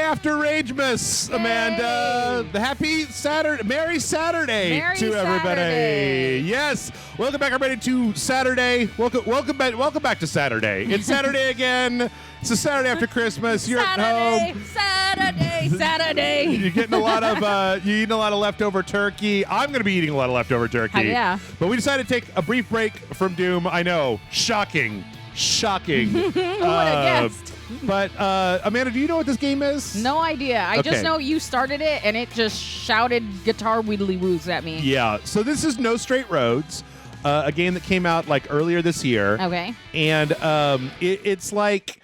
after RAGEMAS, Amanda. Happy Saturday, Merry Saturday to everybody. Saturday. Yes, welcome back, everybody, to Saturday. Welcome back to Saturday. It's Saturday again. It's a Saturday after Christmas. You're at home. Saturday. You're getting a lot of you're eating a lot of leftover turkey. I'm going to be eating a lot of leftover turkey. Yeah. But we decided to take a brief break from Doom. I know, shocking. Who would have guessed? But Amanda, do you know what this game is? No idea. I just know you started it and it just shouted guitar widdly woos at me. Yeah. So this is No Straight Roads, a game that came out like earlier this year. Okay. And it's like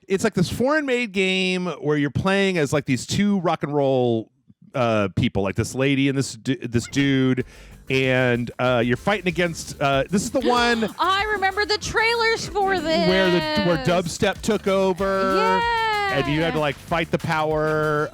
this foreign-made game where you're playing as like these two rock and roll people, like this lady and this dude. And you're fighting against. This is the one. I remember the trailers for this. Where dubstep took over. Yeah. And you had to like fight the power.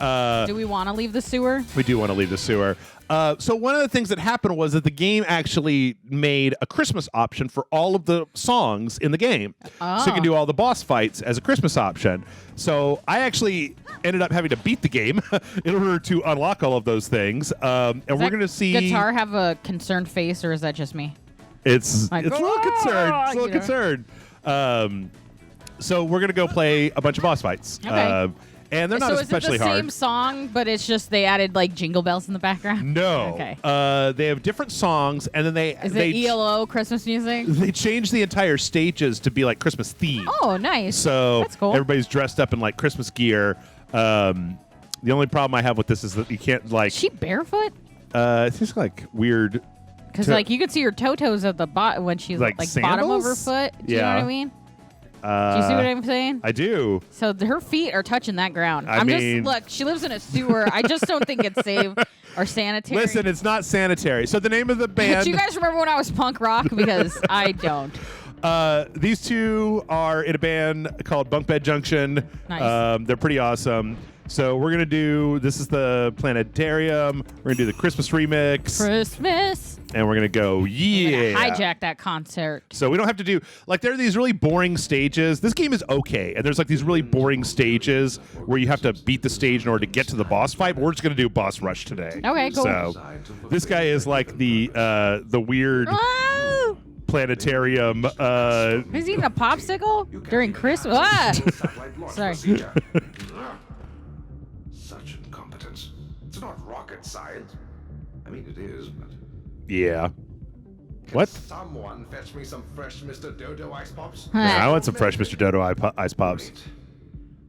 Do we want to leave the sewer? We do want to leave the sewer. So one of the things that happened was that the game actually made a Christmas option for all of the songs in the game. Oh. So you can do all the boss fights as a Christmas option. So I actually ended up having to beat the game in order to unlock all of those things. And we're going to see... Guitar have a concerned face, or is that just me? It's like, a little concerned. It's a little concerned. So we're going to go play a bunch of boss fights. Okay. And they're not especially hard. So is it the same song, but it's just they added like jingle bells in the background? No. Okay. They have different songs, and then Is it ELO Christmas music? They changed the entire stages to be like Christmas themed. Oh, nice. So that's cool. Everybody's dressed up in like Christmas gear. The only problem I have with this is that you can't like. Is she barefoot? It's just like weird. Because like you could see her toe-toes at the bottom when she's like bottom of her foot. Do you know what I mean? Do you see what I'm saying? I do. So her feet are touching that ground. I mean, look, she lives in a sewer. I just don't think it's safe or sanitary. Listen, it's not sanitary. So the name of the band. Do you guys remember when I was punk rock? Because I don't. These two are in a band called Bunk Bed Junction. Nice. They're pretty awesome. So we're going to do, this is the Planetarium. We're going to do the Christmas remix. Christmas. And we're going to go, yeah. Hijack that concert. So we don't have to do, like, there are these really boring stages. This game is okay. And there's, like, these really boring stages where you have to beat the stage in order to get to the boss fight. But we're just going to do boss rush today. Okay, cool. So this guy is, like, the weird planetarium. He's eating a popsicle during Christmas. Ah! Sorry. Such incompetence. It's not rocket science. I mean, it is, but... Yeah. Can What? someone fetch me some fresh Mr. Dodo Ice Pops? I want some fresh Mr. Dodo Ice Pops. Wait,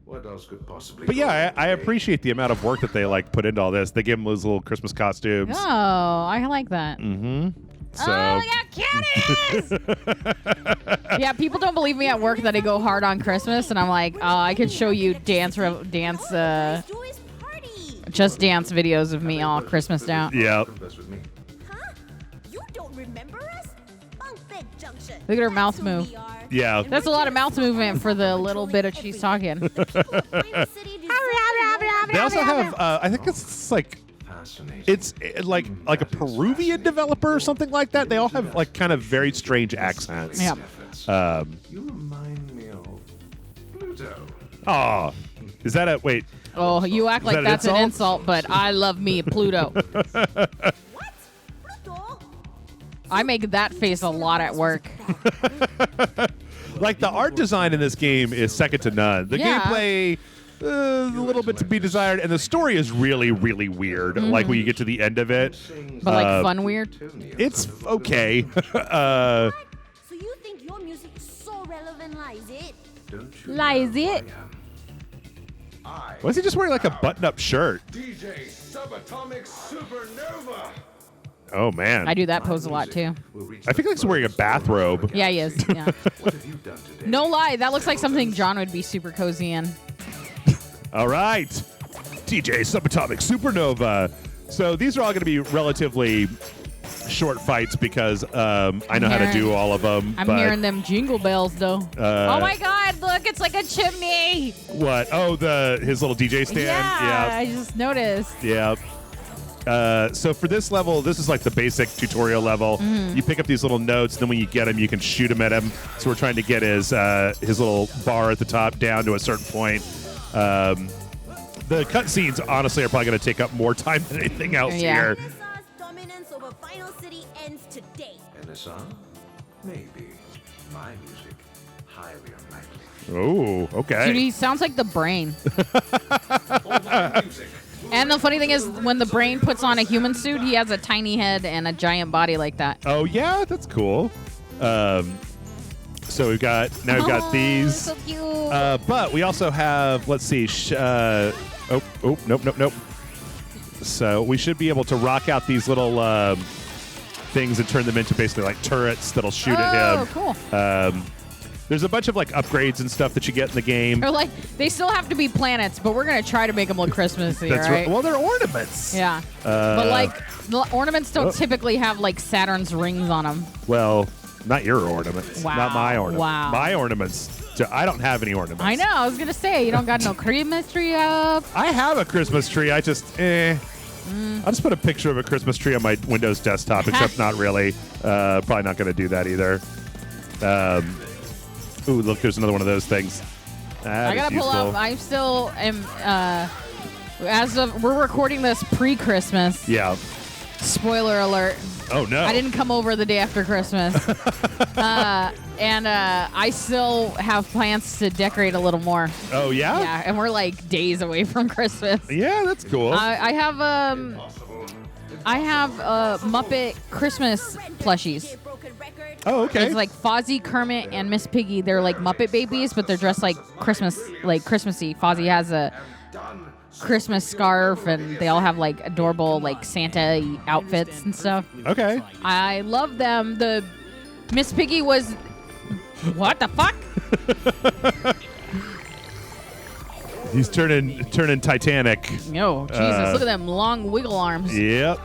what else could possibly... But yeah, I appreciate the amount of work that they like put into all this. They give them those little Christmas costumes. Oh, I like that. Mm-hmm. So. Oh, yeah, cuties! Yeah, people don't believe me at work that I go hard on Christmas, and I'm like, oh, I could show you dance just dance videos of me all Christmased out. Yeah. Huh? You don't remember us? Bunk Bed Junction. Look at her mouth move. Yeah. That's a lot of mouth movement for the little bit of she's talking. They also have, I think it's like, it's like a Peruvian developer or something like that. They all have like kind of very strange accents. Yeah. You remind me of Pluto. Oh, is that a wait? Oh, you act like that's an insult, but I love me, Pluto. What? Pluto? I make that face a lot at work. Like the art design in this game is second to none. The gameplay, a little bit to be desired, and the story is really, really weird. Like when you get to the end of it, But like fun weird? it's okay. So you think your music is so relevant, lies it? Lies it? Why is he just wearing like a button-up shirt? DJ Subatomic Supernova. Oh man, I do that pose a lot too. I think he's wearing a bathrobe. Yeah, he is. Yeah. What have you done today? No lie, that looks like something John would be super cozy in. All right, DJ Subatomic Supernova. So these are all going to be relatively short fights because I know how to do all of them. I'm hearing them jingle bells though. Oh my God! Look, it's like a chimney. What? Oh, his little DJ stand. Yeah, I just noticed. Yeah. So for this level, this is like the basic tutorial level. You pick up these little notes, and then when you get them, you can shoot them at him. So we're trying to get his little bar at the top down to a certain point. the cutscenes honestly are probably going to take up more time than anything else here. NSR's dominance over Final City ends today. NSR? Maybe. My music, highly unlikely. Oh, okay. Dude, he sounds like the Brain. Oh, my music. And the funny thing is, when the Brain puts on a human suit, he has a tiny head and a giant body like that. Oh yeah, that's cool. So we've got these. So cute. But we also have, let's see. Nope. So we should be able to rock out these little things and turn them into basically like turrets that'll shoot at him. Oh, cool. There's a bunch of like upgrades and stuff that you get in the game. Or like, they still have to be planets, but we're gonna try to make them look Christmassy, That's right? Well, they're ornaments. Yeah. But like, the ornaments don't typically have like Saturn's rings on them. Well, not your ornaments. Wow. Not my ornaments. Wow. My ornaments. I don't have any ornaments. I know. I was gonna say you don't got no Christmas tree up. I have a Christmas tree. I just, I'll just put a picture of a Christmas tree on my Windows desktop, except not really. Probably not going to do that either. Ooh, look, there's another one of those things. I gotta pull up. I still am. As of we're recording this pre-Christmas. Yeah. Spoiler alert. Oh no. I didn't come over the day after Christmas. And I still have plans to decorate a little more. Oh yeah. Yeah, and we're like days away from Christmas. Yeah, that's cool. I have Muppet Christmas plushies. Oh, okay. It's like Fozzie, Kermit, and Miss Piggy. They're like Muppet babies, but they're dressed like Christmassy. Fozzie has a Christmas scarf, and they all have like adorable like Santa outfits and stuff. Okay. I love them. The Miss Piggy was what the fuck? He's turning Titanic. Yo, Jesus! Look at them long wiggle arms. Yep.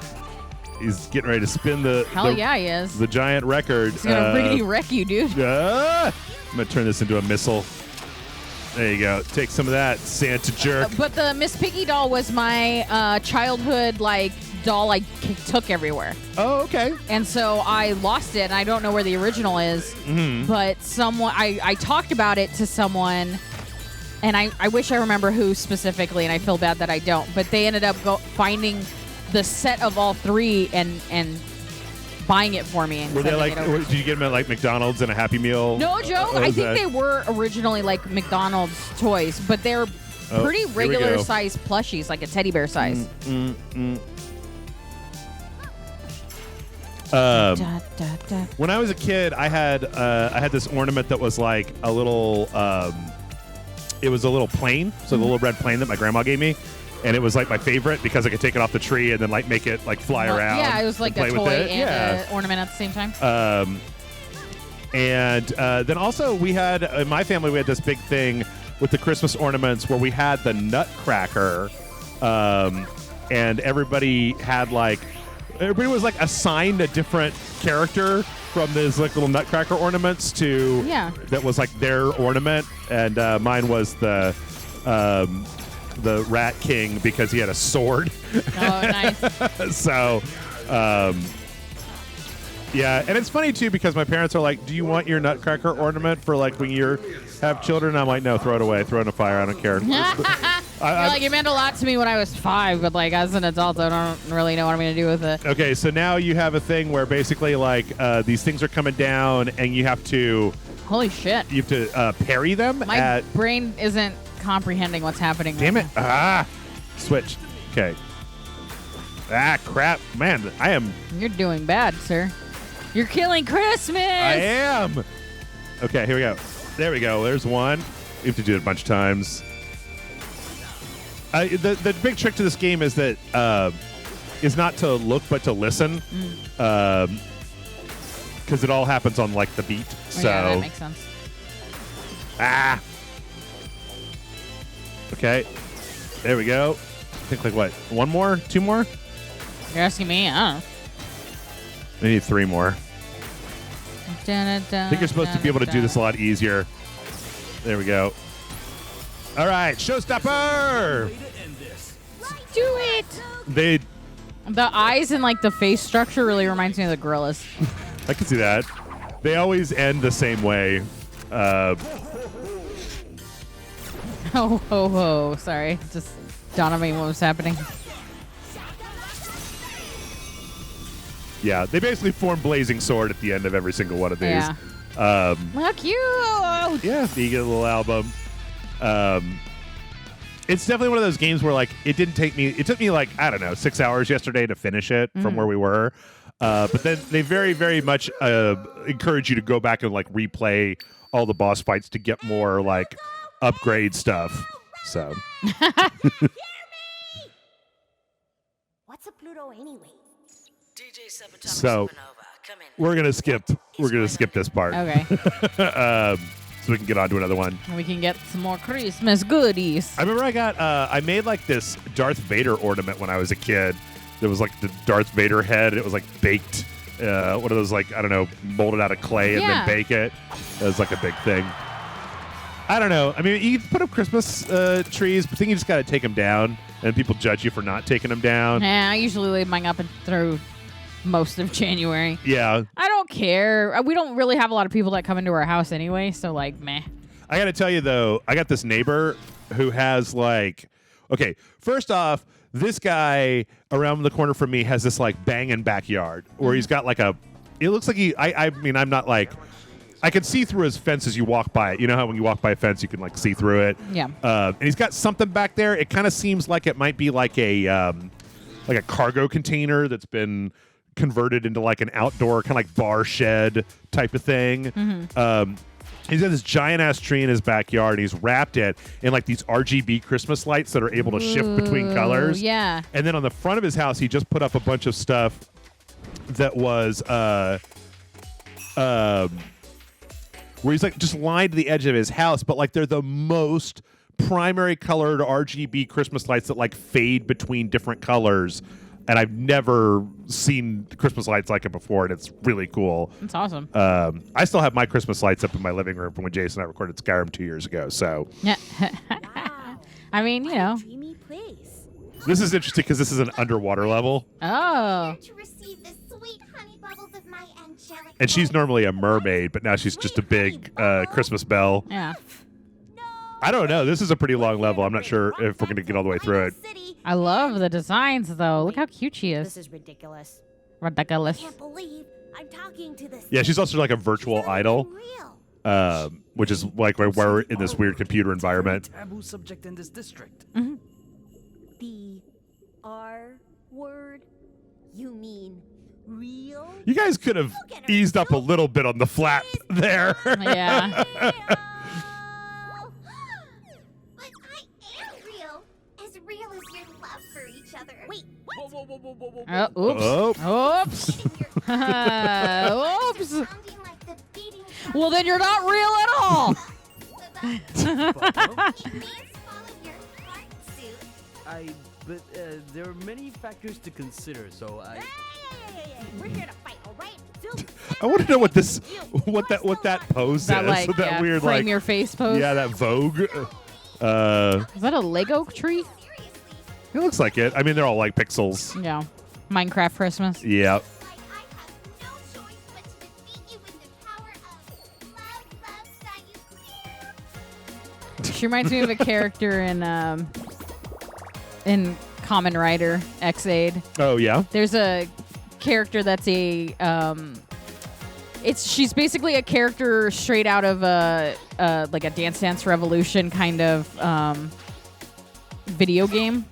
He's getting ready to spin the Hell yeah, he is. the giant record. He's gonna really wreck you, dude. I'm gonna turn this into a missile. There you go. Take some of that, Santa jerk. But the Miss Piggy doll was my childhood like doll I took everywhere. Oh, okay. And so I lost it, and I don't know where the original is. Mm-hmm. But someone, I talked about it to someone, and I wish I remember who specifically, and I feel bad that I don't. But they ended up finding the set of all three and buying it for me. And Were they sending like? it over. Did you get them at like McDonald's and a Happy Meal? No, Joe. I think they were originally like McDonald's toys, but they're pretty regular size plushies, like a teddy bear size. When I was a kid, I had this ornament that was like a little. It was a little plane, so the little red plane that my grandma gave me, and it was like my favorite because I could take it off the tree and then like make it like fly around. Yeah, it was like and a play toy with it. and an ornament at the same time. And then also we had in my family we had this big thing with the Christmas ornaments where we had the Nutcracker, and everybody was like assigned a different character from these like little Nutcracker ornaments to that was like their ornament, and mine was the Rat King because he had a sword. Oh, nice. So. Yeah, and it's funny too because my parents are like, "Do you want your Nutcracker ornament for like when you have children?" I'm like, "No, throw it away, throw it in a fire. I don't care." Like it meant a lot to me when I was 5, but like as an adult, I don't really know what I'm gonna do with it. Okay, so now you have a thing where basically like these things are coming down, and you have to. Holy shit! You have to parry them. My brain isn't comprehending what's happening. Damn right it! now. Switch. Okay. Crap, man! I am. You're doing bad, sir. You're killing Christmas! I am! Okay, here we go. There we go. There's one. You have to do it a bunch of times. The big trick to this game is that is not to look but to listen. Because it all happens on like the beat. So yeah, that makes sense. Okay. There we go. I think like what? One more? 2 more? You're asking me? I don't know. I need 3 more. I think you're supposed to be able to do this a lot easier. There we go. All right, showstopper! Do it! The eyes and like the face structure really reminds me of the gorillas. I can see that. They always end the same way. Oh, ho, ho. Sorry. Just dawn on me what was happening. Yeah, they basically form Blazing Sword at the end of every single one of these. Yeah. How cute! Yeah, you get a little album. It's definitely one of those games where, like, it took me, like, I don't know, 6 hours yesterday to finish it from where we were. But then they very, very much encourage you to go back and, like, replay all the boss fights to get more, like, upgrade stuff. So. What's a Pluto anyway? So we're gonna skip this part. Okay. So we can get on to another one. We can get some more Christmas goodies. I remember I made like this Darth Vader ornament when I was a kid. There was like the Darth Vader head. It was like baked. One of those, like, I don't know, molded out of clay and then bake it. It was like a big thing. I don't know. I mean, you can put up Christmas trees, but then you just got to take them down, and people judge you for not taking them down. Yeah, I usually leave mine up and through most of January. Yeah. I don't care. We don't really have a lot of people that come into our house anyway, so, like, meh. I got to tell you, though, I got this neighbor who has, like, okay, first off, this guy around the corner from me has this, like, banging backyard where he's got, like, it looks like I mean, I'm not, like, I can see through his fence as you walk by it. You know how when you walk by a fence, you can, like, see through it? Yeah. And he's got something back there. It kind of seems like it might be like a cargo container that's been converted into, like, an outdoor kind of like bar shed type of thing. He's got this giant ass tree in his backyard, and he's wrapped it in, like, these RGB Christmas lights that are able to shift between colors. Yeah. And then on the front of his house, he just put up a bunch of stuff that was where he's, like, just lined the edge of his house, but, like, they're the most primary colored RGB Christmas lights that, like, fade between different colors. And I've never seen Christmas lights like it before, and it's really cool. That's awesome. I still have my Christmas lights up in my living room from when Jason and I recorded Skyrim 2 years ago. So Yeah. Wow. I mean, you know. Dreamy place. this is interesting because this is an underwater level, Oh. To receive the sweet honey bubbles of my angelic. and she's voice. normally a mermaid, but now she's just a big Christmas bell. Yeah. I don't know. This is a pretty long level. I'm not sure if we're going to get all the way through it. I love the designs, though. Look how cute she This is. is ridiculous. Ridiculous. Can't believe I'm talking to this. Yeah, she's also like a virtual idol, Real. which is like where we're in this weird computer environment. Taboo subject in this district. The R word. You mean real? You guys could have eased up a little bit on the flap there. Yeah. But I am real. As real as your love for each other. Wait, Whoa, whoa, whoa, whoa, whoa, whoa. Oops. Oh. Oops. Oops. sounding like the beating Well, then you're not real at all. it means follow your heart suit. But there are many factors to consider, so I. Hey, we're here to fight, all right? I want to know what that pose That, is. like, That yeah, weird, frame like, your face pose. yeah, that Vogue. Is that a Lego tree? Seriously, It looks like it. I mean, they're all like pixels. Yeah. Minecraft Christmas. Yeah. like I have no choice but to defeat you with the power of love, She reminds me of a character in Kamen Rider X-Aid. Oh yeah. There's a character that's she's basically a character straight out of like a Dance Dance Revolution kind of video game,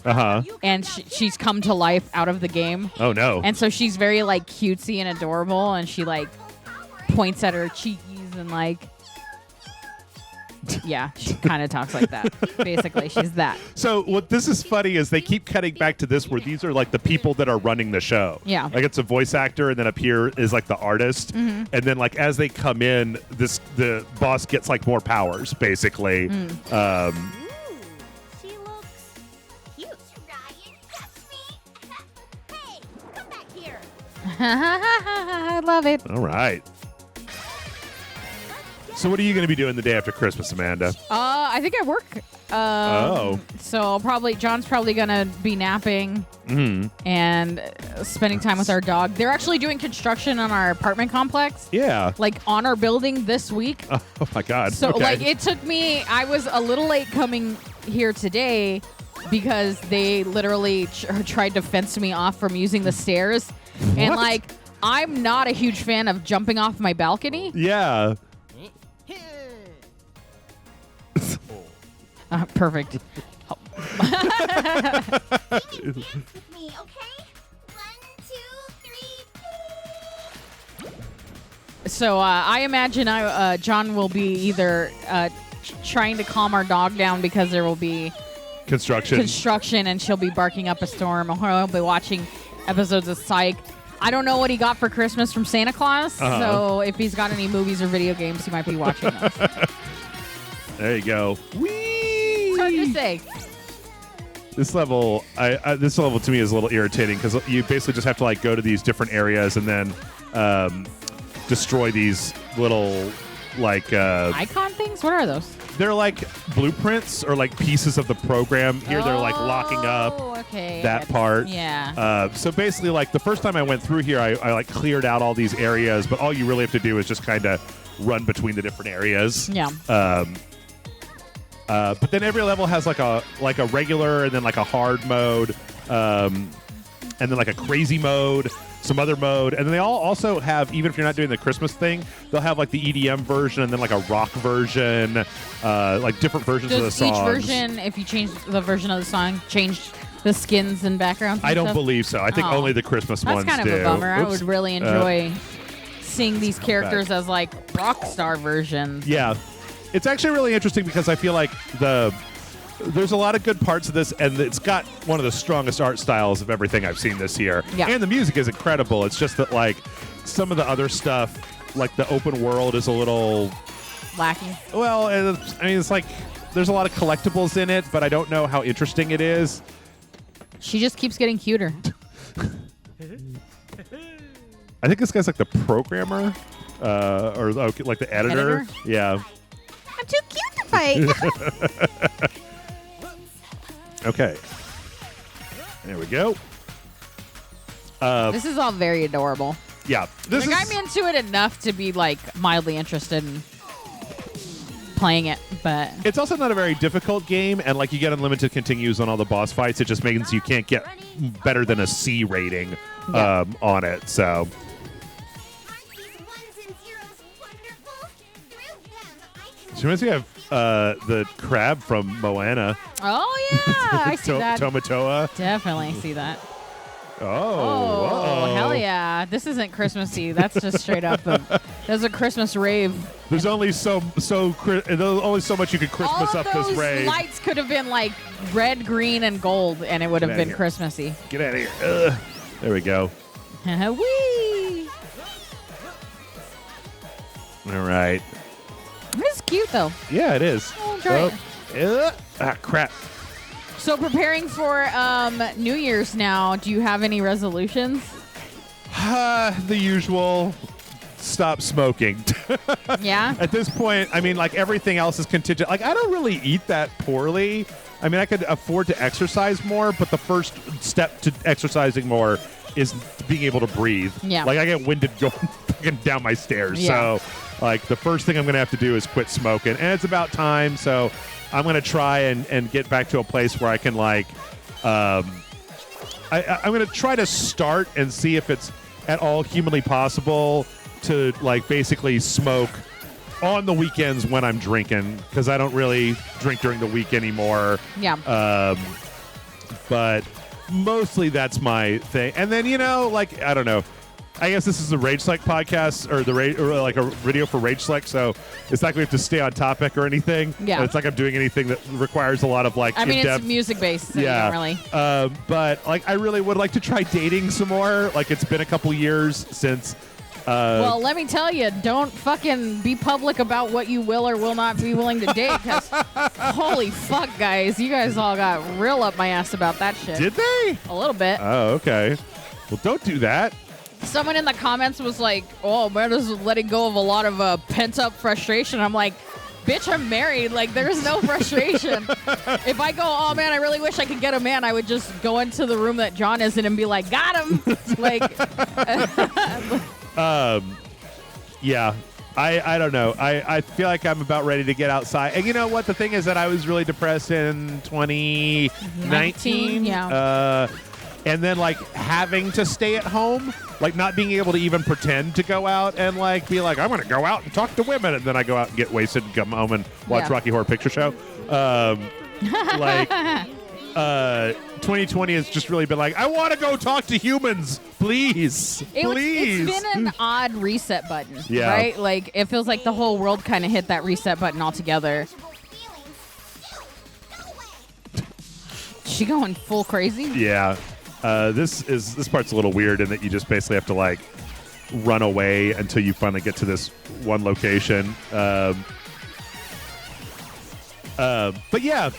and she's come to life out of the game, Oh no. and so she's very, like, cutesy and adorable, and she, like, points at her cheekies and, like, yeah, she kind of talks like that. Basically, she's that. So what this is funny is they keep cutting back to this where these are like the people that are running the show. Yeah. Like it's a voice actor, and then up here is like the artist, and then like as they come in, the boss gets like more powers basically. Ooh, she looks cute. Ryan, touch me. Hey, come back here. I love it. All right. So what are you going to be doing the day after Christmas, Amanda? I think I work. So John's probably gonna be napping and spending time with our dog. They're actually doing construction on our apartment complex, Yeah. like on our building this week. Oh my God. So Okay. like it took me. I was a little late coming here today because they literally tried to fence me off from using the stairs. And, What? like, I'm not a huge fan of jumping off my balcony. Yeah. Perfect. Dance with me, okay? 1, 2, 3. So I imagine John will be either trying to calm our dog down because there will be construction and she'll be barking up a storm, or he'll be watching episodes of Psych. I don't know what he got for Christmas from Santa Claus, so if he's got any movies or video games, he might be watching those. There you go. Whee! It's hard to say. This level, this level to me is a little irritating because you basically just have to like go to these different areas and then destroy these little like Icon things? What are those? they're like blueprints or like pieces of the program. Here they're like locking up that part. Yeah. So basically, like the first time I went through here, I like cleared out all these areas, but all you really have to do is just kind of run between the different areas. Yeah. But then every level has like a regular and then like a hard mode, and then like a crazy mode, some other mode, and then they all also have, even if you're not doing the Christmas thing, they'll have like the EDM version and then like a rock version, like different versions of the songs. Does each version, if you change the version of the song, change the skins and backgrounds? I and don't stuff? believe so. I think only the Christmas ones do. That's kind of a bummer. Oops. I would really enjoy seeing these characters as like rock star versions. Yeah. It's actually really interesting because I feel like there's a lot of good parts of this, and it's got one of the strongest art styles of everything I've seen this year. Yeah. And the music is incredible. It's just that, like, some of the other stuff, like the open world, is a little lacking. Well, it's like there's a lot of collectibles in it, but I don't know how interesting it is. She just keeps getting cuter. I think this guy's like the programmer, or like the editor. Yeah. I'm too cute to fight. Okay. There we go. This is all very adorable. Yeah. This is, I'm into it enough to be like mildly interested in playing it, but it's also not a very difficult game, and like you get unlimited continues on all the boss fights. It just means you can't get better than a C rating on it. So. She reminds me of the crab from Moana. oh yeah, I see that. Tomatoa. Definitely see that. Oh, hell yeah! This isn't Christmassy. That's just straight up. There's a Christmas rave. There's only so much you could Christmas All up of this those rave. lights could have been like red, green, and gold, and it would have Get been outta here. Christmassy. Get out of here. Ugh. There we go. Whee! All right. It's cute though. Yeah, it is. I'll enjoy it. Crap. So preparing for New Year's now, do you have any resolutions? The usual. Stop smoking. Yeah. At this point, I mean, like everything else is contingent. Like I don't really eat that poorly. I mean, I could afford to exercise more, but the first step to exercising more is being able to breathe. Yeah. Like I get winded going fucking down my stairs. Yeah. So, like the first thing I'm going to have to do is quit smoking, and it's about time. So, I'm going to try and get back to a place where I can like, I'm going to try to start and see if it's at all humanly possible to like basically smoke on the weekends when I'm drinking, because I don't really drink during the week anymore. Yeah. But mostly that's my thing. And then, like, I don't know. I guess this is a Rage Select podcast or like a video for Rage Select, so it's not going to have to stay on topic or anything. Yeah. It's like I'm doing anything that requires a lot of like I mean, in-depth. it's music based, so Yeah. you don't really. But like I really would like to try dating some more. Like it's been a couple years since. Well, let me tell you, don't fucking be public about what you will or will not be willing to date, because holy fuck, guys, you guys all got real up my ass about that shit. Did they? A little bit. Oh, okay. Well, don't do that. Someone in the comments was like, oh, man, this is letting go of a lot of pent-up frustration. I'm like, bitch, I'm married. Like, there's no frustration. If I go, oh, man, I really wish I could get a man, I would just go into the room that John is in and be like, got him. Like, Yeah. I don't know. I feel like I'm about ready to get outside. And you know what? The thing is that I was really depressed in 2019. Yeah. And then like having to stay at home, like not being able to even pretend to go out and like be like, I'm going to go out and talk to women. And then I go out and get wasted and come home and watch Rocky Horror Picture Show. Like 2020 has just really been like, I want to go talk to humans, please. Please. It's been an odd reset button, Yeah. right? Like, it feels like the whole world kind of hit that reset button altogether. She going full crazy? Yeah. This part's a little weird in that you just basically have to like run away until you finally get to this one location. But yeah,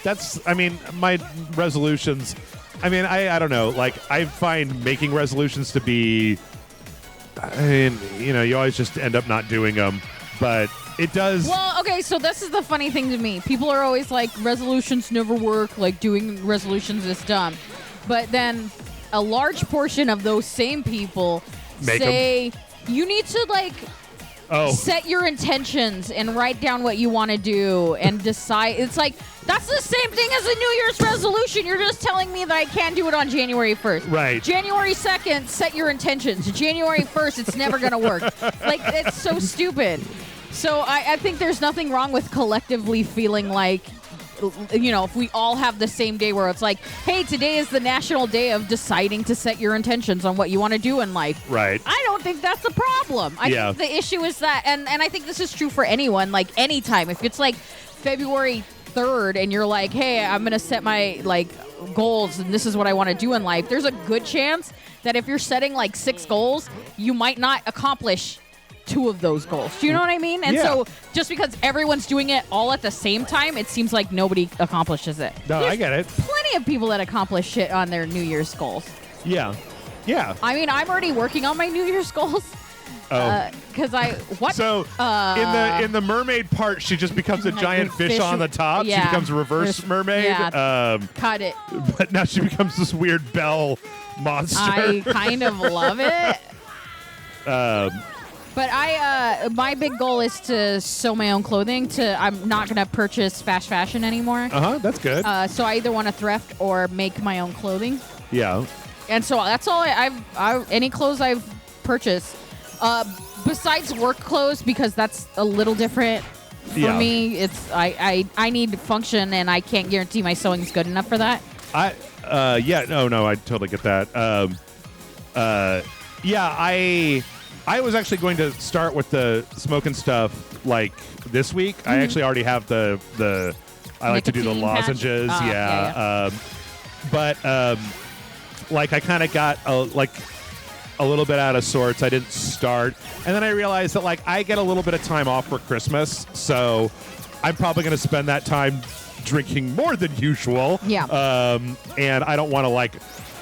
I mean, my resolutions, I mean, I don't know. Like, I find making resolutions to be, I mean, you know, you always just end up not doing them, but it does. Well, okay, so this is the funny thing to me. People are always like, resolutions never work, like doing resolutions is dumb. But then a large portion of those same people say you need to like set your intentions and write down what you want to do and decide. It's like, that's the same thing as a New Year's resolution. You're just telling me that I can't do it on January 1st. Right. January 2nd, set your intentions. January 1st, it's never going to work. Like, it's so stupid. So I think there's nothing wrong with collectively feeling like, you know, if we all have the same day where it's like, hey, today is the national day of deciding to set your intentions on what you want to do in life. Right. I don't think that's a problem. I think the issue is that, and I think this is true for anyone, like anytime. If it's like February 3rd and you're like, hey, I'm going to set my like goals and this is what I want to do in life, there's a good chance that if you're setting like 6 goals, you might not accomplish 2 of those goals. Do you know what I mean? And so just because everyone's doing it all at the same time, it seems like nobody accomplishes it. No, I get it. Plenty of people that accomplish shit on their New Year's goals. Yeah. Yeah. I mean, I'm already working on my New Year's goals. Because So in the mermaid part, she just becomes a giant fish on the top. Yeah. She becomes a reverse mermaid. Yeah. Cut it. But now she becomes this weird bell monster. I kind of love it. But my big goal is to sew my own clothing. I'm not going to purchase fast fashion anymore. That's good. So I either want to thrift or make my own clothing. Yeah. And so that's all any clothes I've purchased. Besides work clothes, because that's a little different for me. It's I need function, and I can't guarantee my sewing's good enough for that. I totally get that. I was actually going to start with the smoking stuff like this week. I actually already have the I like to do the nicotine patch? lozenges. But like I kind of got a little bit out of sorts. I didn't start, and then I realized that like I get a little bit of time off for Christmas, so I'm probably going to spend that time drinking more than usual. Yeah. And I don't want to like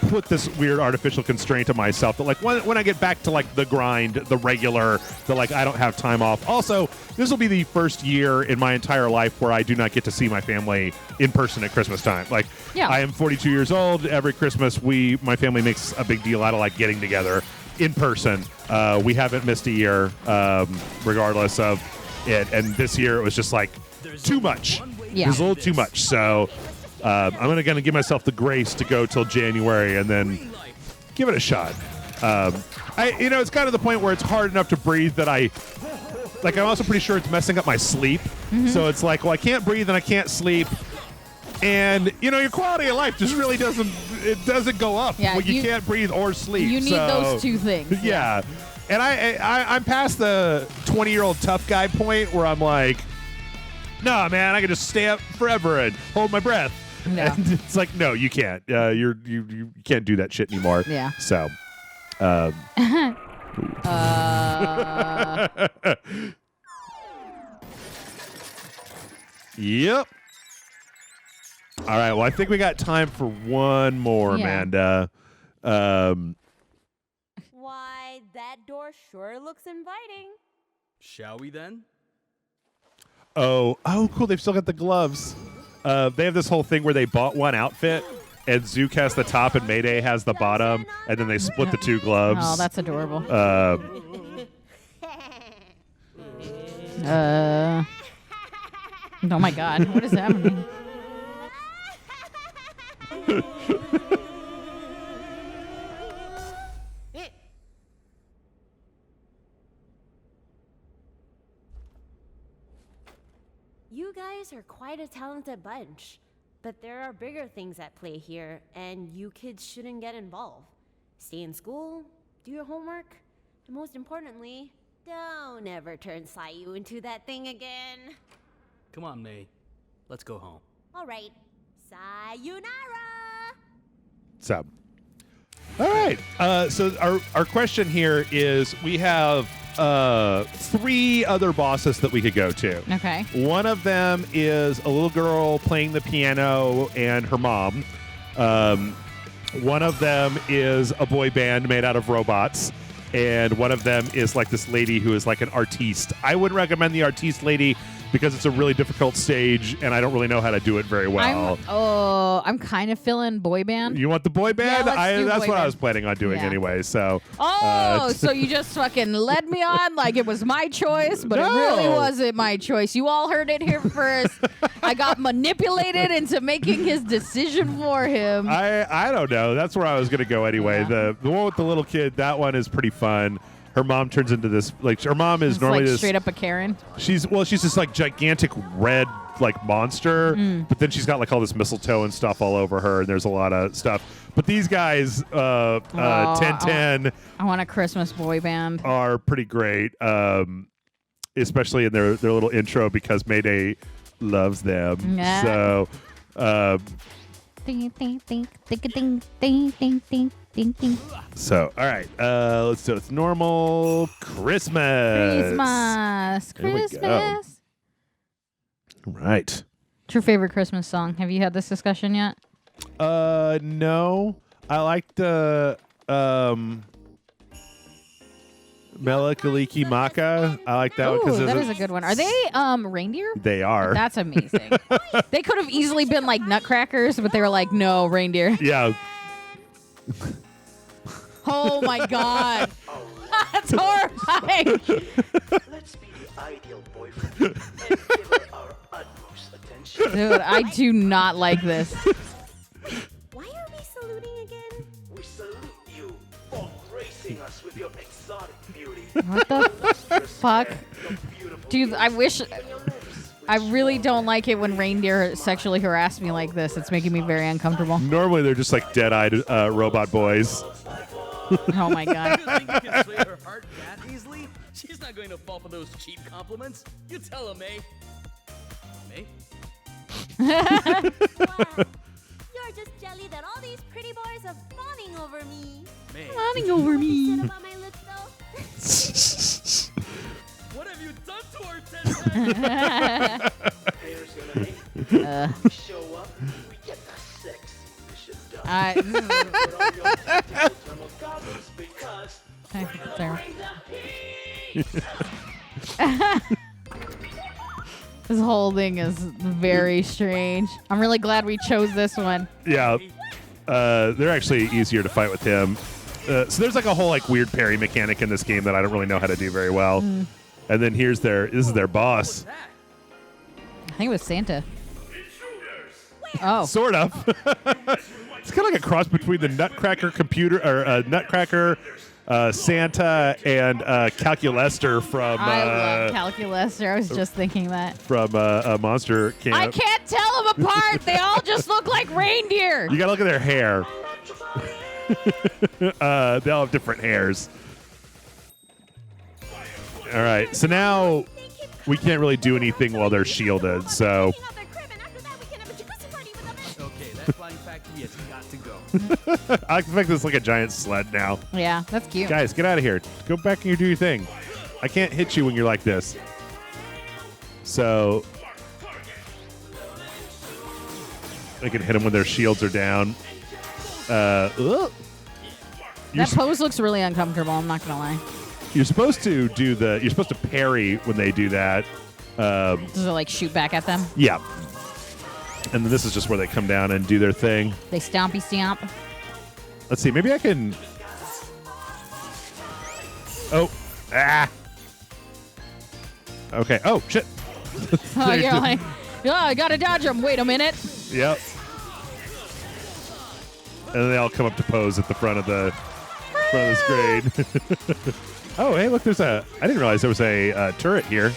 put this weird artificial constraint on myself that like when I get back to like the grind, the regular, that like I don't have time off. Also, this will be the first year in my entire life where I do not get to see my family in person at Christmas time. Like, I am 42 years old. Every Christmas, my family makes a big deal out of like getting together in person. We haven't missed a year, regardless of it. And this year it was just like too much. Yeah. It was a little too much. So I'm going to give myself the grace to go till January and then give it a shot. It's kind of the point where it's hard enough to breathe that I'm also pretty sure it's messing up my sleep. Mm-hmm. So it's like, well, I can't breathe and I can't sleep. And, your quality of life just really doesn't go up when you can't breathe or sleep. You need those 2 things. Yeah. And I'm past the 20-year-old tough guy point where I'm like, no, man, I can just stay up forever and hold my breath. No. And it's like, no, you can't. You can't do that shit anymore. Yeah. So, Yep. All right. Well, I think we got time for one more, Amanda. Why, that door sure looks inviting. Shall we then? Oh, cool. They've still got the gloves. They have this whole thing where they bought one outfit, and Zook has the top and Mayday has the bottom, and then they split the 2 gloves. Oh, that's adorable. Oh my God, what is happening? You guys are quite a talented bunch, but there are bigger things at play here, and you kids shouldn't get involved. Stay in school, do your homework, and most importantly, don't ever turn Sayu into that thing again. Come on, May. Let's go home. All right, sayonara! So, all right. So our question here is: we have 3 other bosses that we could go to. Okay. One of them is a little girl playing the piano and her mom. One of them is a boy band made out of robots. And one of them is like this lady who is like an artiste. I wouldn't recommend the artiste lady because it's a really difficult stage and I don't really know how to do it very well. I'm kind of feeling boy band. You want the boy band? Yeah, let's do That's boy what I band. was planning on doing Yeah. anyway. So. So you just fucking led me on like it was my choice, but it No. really wasn't my choice. You all heard it here first. I got manipulated into making his decision for him. I don't know. That's where I was going to go anyway. Yeah. The one with the little kid, that one is pretty fun. Her mom turns into this, like, her mom is It's normally like this. straight up a Karen. She's this like gigantic red like monster, but then she's got like all this mistletoe and stuff all over her, and there's a lot of stuff. But these guys, 1010, I want a Christmas boy band. are pretty great, especially in their little intro because Mayday loves them. Yeah. So. Ding, ding, ding, ding, ding, ding, ding, ding, ding, ding. So, all right, let's do it's normal Christmas. Christmas. There we go. Christmas. Right. What's your favorite Christmas song? Have you had this discussion yet? No. I like the Melakaliki Maka. I like that one Ooh, because that is a good one. Are they reindeer? they are. That's amazing. They could have easily been like nutcrackers, but they were like, no, reindeer. Yeah. Oh my God. That's horrifying. Let's be the ideal boyfriend and give her our utmost attention. Dude, I do not like this. Why are we saluting again? We salute you for gracing us with your exotic beauty. What the fuck? Your beautiful Dude, I wish. and your lips. I really don't like it when reindeer sexually harass me like this. It's making me very uncomfortable. Normally they're just like dead-eyed robot boys. Oh my God. You think you can sway her heart that easily? She's not going to fall for those cheap compliments. You tell her, May. May? Wow. You're just jelly that all these pretty boys are fawning over me. May. Running over Said me. about my lips though. What have you done to her, 1010? Haters gonna hate. We show up, we get the sexy mission done. Put on your tactical thermal goggles because Sorry. bring the heat. This whole thing is very strange. I'm really glad we chose this one. Yeah. They're actually easier to fight with him. So there's like a whole like weird parry mechanic in this game that I don't really know how to do very well. And then this is their boss. I think it was Santa. Oh. Sort of. It's kind of like a cross between the Nutcracker computer or Nutcracker, Santa, and Calculester from I love Calculester. I was just thinking that. from Monster Camp. I can't tell them apart. They all just look like reindeer. You gotta look at their hair. They all have different hairs. All right, so now we can't really do anything while they're shielded. So Out their crib, and after that we can have a jacuzzi party with them. Okay, that flying factory has got to go. I expect this like a giant sled now. Yeah, that's cute. Guys, get out of here. Go back and do your thing. I can't hit you when you're like this. So I can hit them when their shields are down. Ugh. That pose looks really uncomfortable. I'm not gonna lie. You're supposed to do you're supposed to parry when they do that. Does it like shoot back at them? Yeah. And then this is just where they come down and do their thing. They stompy stomp. Let's see. Maybe I can. Oh. Ah. Okay. Oh shit. Oh, you're like, oh, I gotta dodge him. Wait a minute. Yep. And then they all come up to pose at the front of the screen. Oh, hey, look, there's I didn't realize there was a turret here.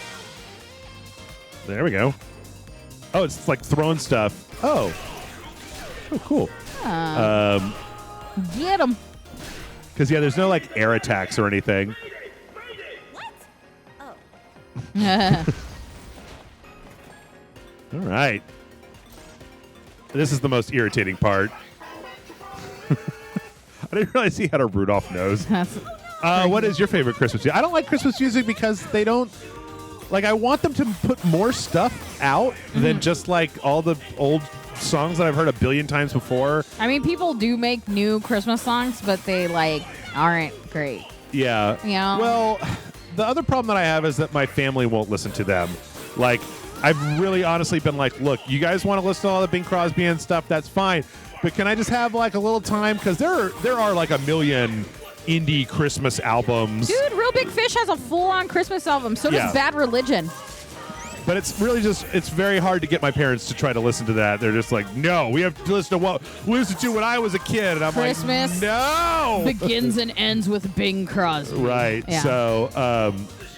There we go. Oh, it's like throwing stuff. Oh, cool. Get him. Because, yeah, there's no, like, air attacks or anything. What? Oh. All right. This is the most irritating part. I didn't realize he had a Rudolph nose. What is your favorite Christmas music? I don't like Christmas music because they don't... Like, I want them to put more stuff out than just, like, all the old songs that I've heard a billion times before. I mean, people do make new Christmas songs, but they, like, aren't great. Yeah. Yeah. Well, the other problem that I have is that my family won't listen to them. Like, I've really honestly been like, look, you guys want to listen to all the Bing Crosby and stuff, that's fine. But can I just have, like, a little time? Because there are, like, a million indie Christmas albums. Dude, Real Big Fish has a full-on Christmas album. So does Bad Religion. But it's really just, it's very hard to get my parents to try to listen to that. They're just like, no, we have to listen to when I was a kid. And I'm Christmas like, no. begins and ends with Bing Crosby. Right. Yeah. So,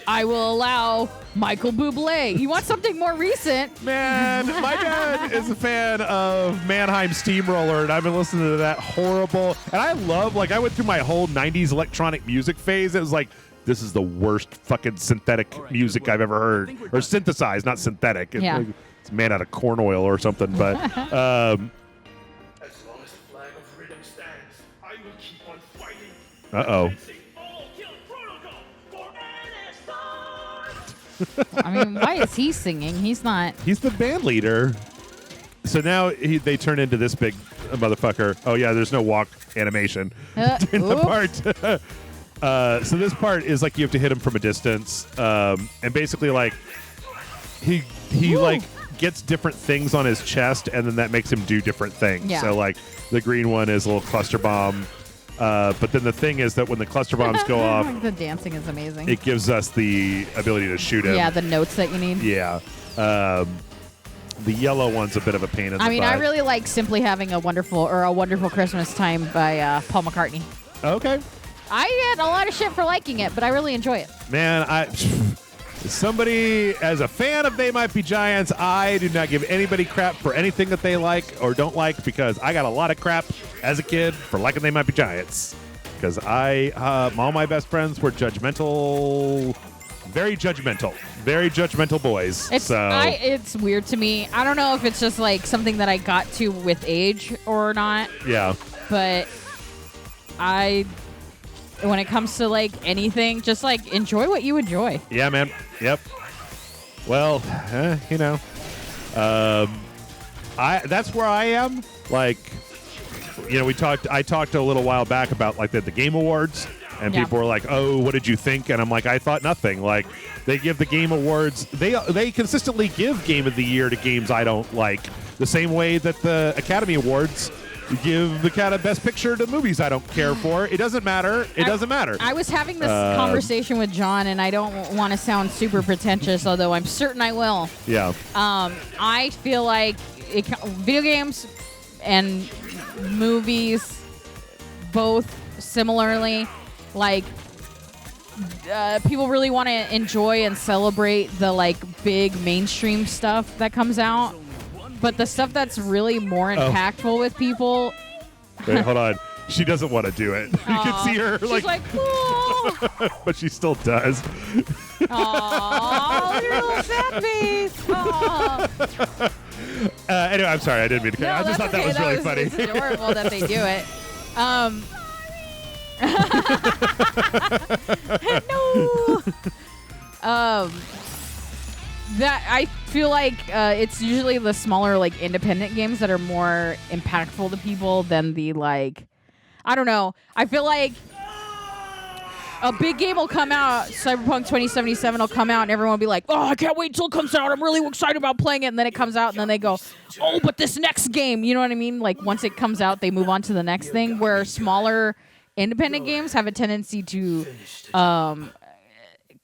I will allow Michael Bublé. You want something more recent? man, my dad is a fan of Mannheim Steamroller, and I've been listening to that horrible. And I love, like, I went through my whole 90s electronic music phase. It was like, this is the worst fucking synthetic music I've ever heard. Or synthesized, not synthetic. Yeah. It's made out of corn oil or something. But As long as the flag of rhythm stands, I will keep on fighting. uh-oh. I mean, why is he singing? He's not. He's the band leader. So now they turn into this big motherfucker. Oh, yeah, there's no walk animation in the part. So this part is like you have to hit him from a distance. And basically, like, he like gets different things on his chest, and then that makes him do different things. Yeah. So, like, the green one is a little cluster bomb. But then the thing is that when the cluster bombs go off, The dancing is amazing. it gives us the ability to shoot him. Yeah, the notes that you need. Yeah. The yellow one's a bit of a pain in the butt. I mean, I really like Simply Having a Wonderful Christmas Time by Paul McCartney. Okay. I get a lot of shit for liking it, but I really enjoy it. Man, somebody, as a fan of They Might Be Giants, I do not give anybody crap for anything that they like or don't like, because I got a lot of crap as a kid for liking They Might Be Giants. Because all my best friends were judgmental, very judgmental boys. It's weird to me. I don't know if it's just like something that I got to with age or not, Yeah. but when it comes to like anything, just like enjoy what you enjoy. Yeah, man. Yep. Well, you know, that's where I am. Like, you know, I talked a little while back about like the Game Awards, and people were like, "Oh, what did you think?" And I'm like, "I thought nothing." Like, they give the Game Awards, they consistently give Game of the Year to games I don't like, the same way that the Academy Awards give the Best Picture to movies I don't care for. It doesn't matter. It doesn't matter. I was having this conversation with John, and I don't want to sound super pretentious, although I'm certain I will. Yeah. I feel like video games and movies both similarly, like, people really want to enjoy and celebrate the like big mainstream stuff that comes out, but the stuff that's really more impactful with people. Wait, hold on. She doesn't want to do it. You can see her She's like, cool. but she still does. Aw, your little sad face. Aw. Anyway, I'm sorry. I didn't mean to. I just thought that was really funny. It's adorable that they do it. No. That I feel like it's usually the smaller, like, independent games that are more impactful to people than the, like, I don't know. I feel like a big game will come out, Cyberpunk 2077 will come out, and everyone will be like, "Oh, I can't wait till it comes out. I'm really excited about playing it." And then it comes out, and then they go, "Oh, but this next game," you know what I mean? Like, once it comes out, they move on to the next thing, where smaller independent games have a tendency to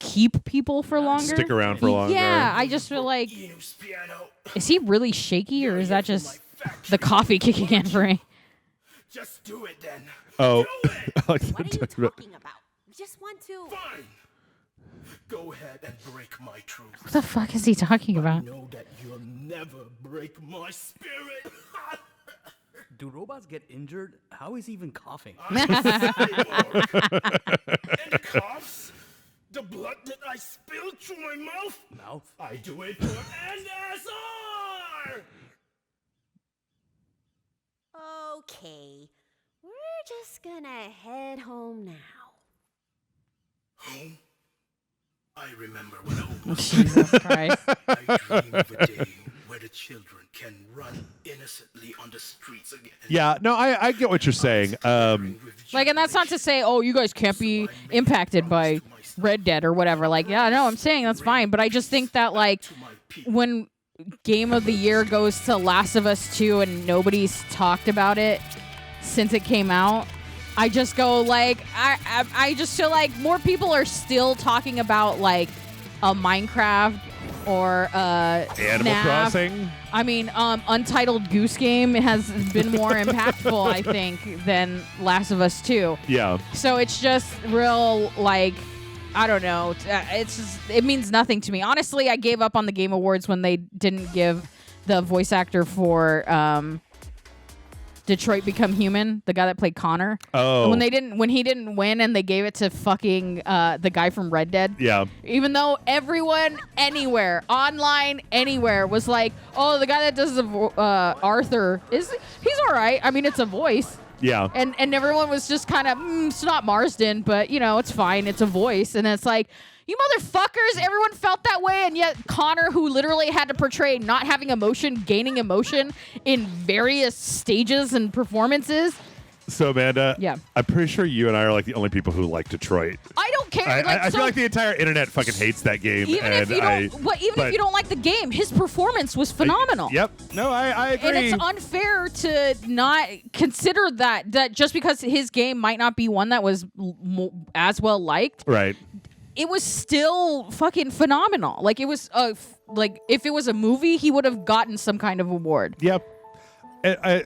keep people for longer. Stick around for longer. Yeah, I just feel like, Enos piano. is he really shaky or is that just the coffee kicking in for me? Just do it then. Oh, Do it. I like What are you that. talking about? We just want to. Fine. Go ahead and break my truth. What the fuck is he talking about? Know that you'll never break my spirit. Do robots get injured? How is he even coughing? And coughs? The blood that I spilled through my mouth? Mouth? I do it for NSR! Okay, we're just gonna head home now. Home? I remember when home was. Jesus Christ. I dream of a day where the children can run innocently on the streets again. Yeah, no, I get what you're saying. Like, and that's not to say, oh, you guys can't be impacted by Red Dead or whatever. Like, yeah, no, I'm saying that's fine. But I just think that, like, when Game of the Year goes to Last of Us 2 and nobody's talked about it since it came out, I just go, like, I just feel like more people are still talking about, like, a Minecraft or Animal FNAF. Crossing. I mean, Untitled Goose Game has been more impactful, I think, than Last of Us 2. Yeah. So it's just real, like, I don't know. It's just, it means nothing to me. Honestly, I gave up on the Game Awards when they didn't give the voice actor for Detroit Become Human, the guy that played Connor. Oh. When he didn't win and they gave it to fucking the guy from Red Dead. Yeah. Even though everyone anywhere, online, anywhere, was like, oh, the guy that does the Arthur, he's all right. I mean, it's a voice. Yeah. And everyone was just kind of, it's not Marsden, but, you know, it's fine. It's a voice. And it's like, you motherfuckers, everyone felt that way. And yet Connor, who literally had to portray not having emotion, gaining emotion in various stages and performances. So, Amanda, Yeah. I'm pretty sure you and I are like the only people who like Detroit. I don't care. I feel like the entire internet fucking hates that game. Even and if you don't, if you don't like the game, his performance was phenomenal. Yep. No, I agree. And it's unfair to not consider that just because his game might not be one that was as well liked, right. it was still fucking phenomenal. Like, it was like, if it was a movie, he would have gotten some kind of award. Yep. I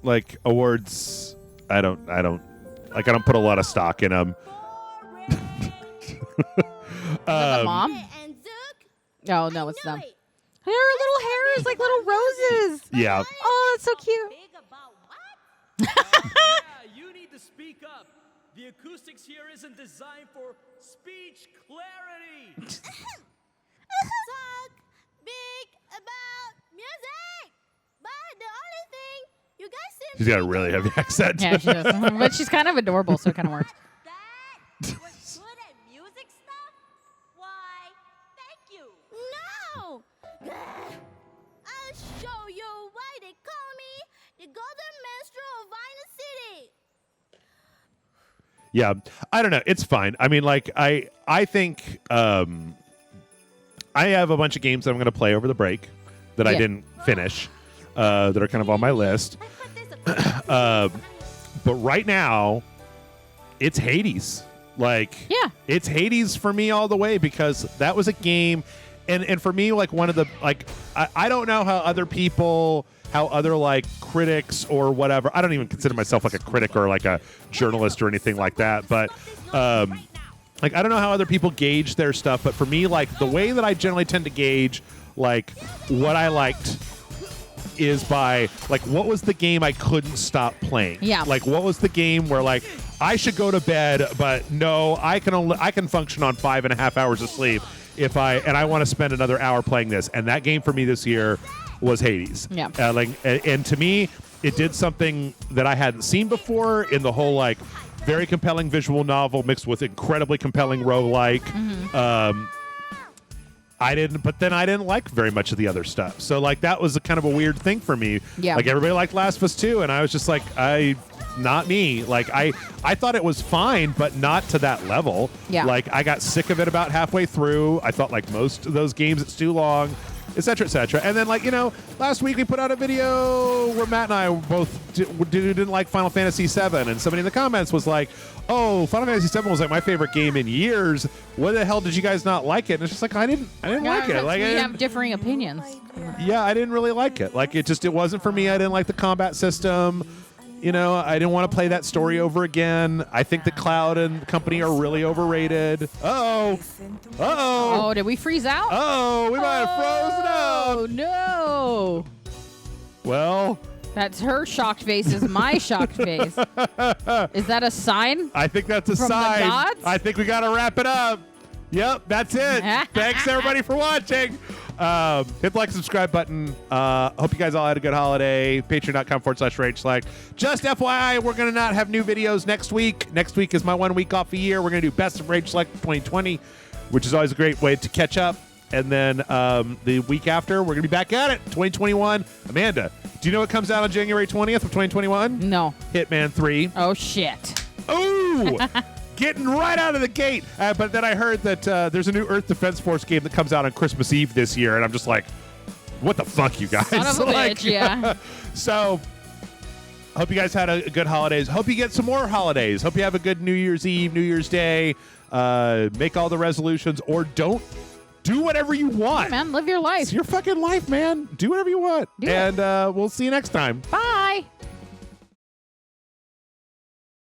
like awards. I don't put a lot of stock in them. The mom? And Zook? Oh no, it's them. Knew it. Her little hair is like little roses. Yeah. Oh, that's so cute. Big about what? Yeah, you need to speak up. The acoustics here isn't designed for speech clarity. Talk big about music. But the only thing you guys seem She's got a really heavy accent. Yeah, she does. But she's kind of adorable, so it kind of works. That was good at music stuff? Why, thank you. No! I'll show you why they call me the Golden Minstrel of Violent City. Yeah, I don't know. It's fine. I mean, like, I think I have a bunch of games that I'm going to play over the break that I Yeah. didn't finish that are kind of on my list. But right now, it's Hades. Like, Yeah. it's Hades for me all the way because that was a game. And for me, like, one of the, like, I don't know how other people, how other, like, critics or whatever, I don't even consider myself like a critic or like a journalist or anything like that. But, like, I don't know how other people gauge their stuff. But for me, like, the way that I generally tend to gauge, like, what I liked is by, like, what was the game I couldn't stop playing? Yeah. Like, what was the game where, like, I should go to bed, but no, I can function on 5.5 hours of sleep if I want to spend another hour playing this. And that game for me this year was Hades. Yeah. And to me, it did something that I hadn't seen before in the whole, like, very compelling visual novel mixed with incredibly compelling roguelike. I didn't like very much of the other stuff. So, like, that was a kind of a weird thing for me. Yeah. Like, everybody liked Last of Us 2, and I was just like, not me. Like, I thought it was fine, but not to that level. Yeah. Like, I got sick of it about halfway through. I thought, like most of those games, it's too long. etc., etc. And then, like, you know, last week we put out a video where Matt and I both didn't like Final Fantasy VII, and somebody in the comments was like, "Oh, Final Fantasy VII was like my favorite game in years. What the hell did you guys not like it?" And it's just like I didn't like it. Like, we have differing opinions. yeah, I didn't really like it. Like, it wasn't for me. I didn't like the combat system. You know, I didn't want to play that story over again. I think that Cloud and company are really overrated. Uh-oh. Uh-oh. Oh, did we freeze out? Oh, we might have frozen up. Oh, no. Well, That's her shocked face is my shocked face. Is that a sign? I think that's a From the sign. gods? I think we got to wrap it up. Yep, that's it. Thanks, everybody, for watching. Hit the like, subscribe button. Hope you guys all had a good holiday. Patreon.com/RageSelect. Just FYI, we're going to not have new videos next week. Next week is my 1 week off a year. We're going to do Best of Rage Select 2020, which is always a great way to catch up. And then the week after, we're going to be back at it, 2021. Amanda, do you know what comes out on January 20th of 2021? No. Hitman 3. Oh, shit. Ooh! Getting right out of the gate. But then I heard that there's a new Earth Defense Force game that comes out on Christmas Eve this year, and I'm just like, what the fuck, you guys? Son of a bitch, yeah. So, hope you guys had a good holidays. Hope you get some more holidays. Hope you have a good New Year's Eve, New Year's Day. Make all the resolutions, or don't. Do whatever you want. Hey, man, live your life. It's your fucking life, man. Do whatever you want. Do it. And we'll see you next time. Bye.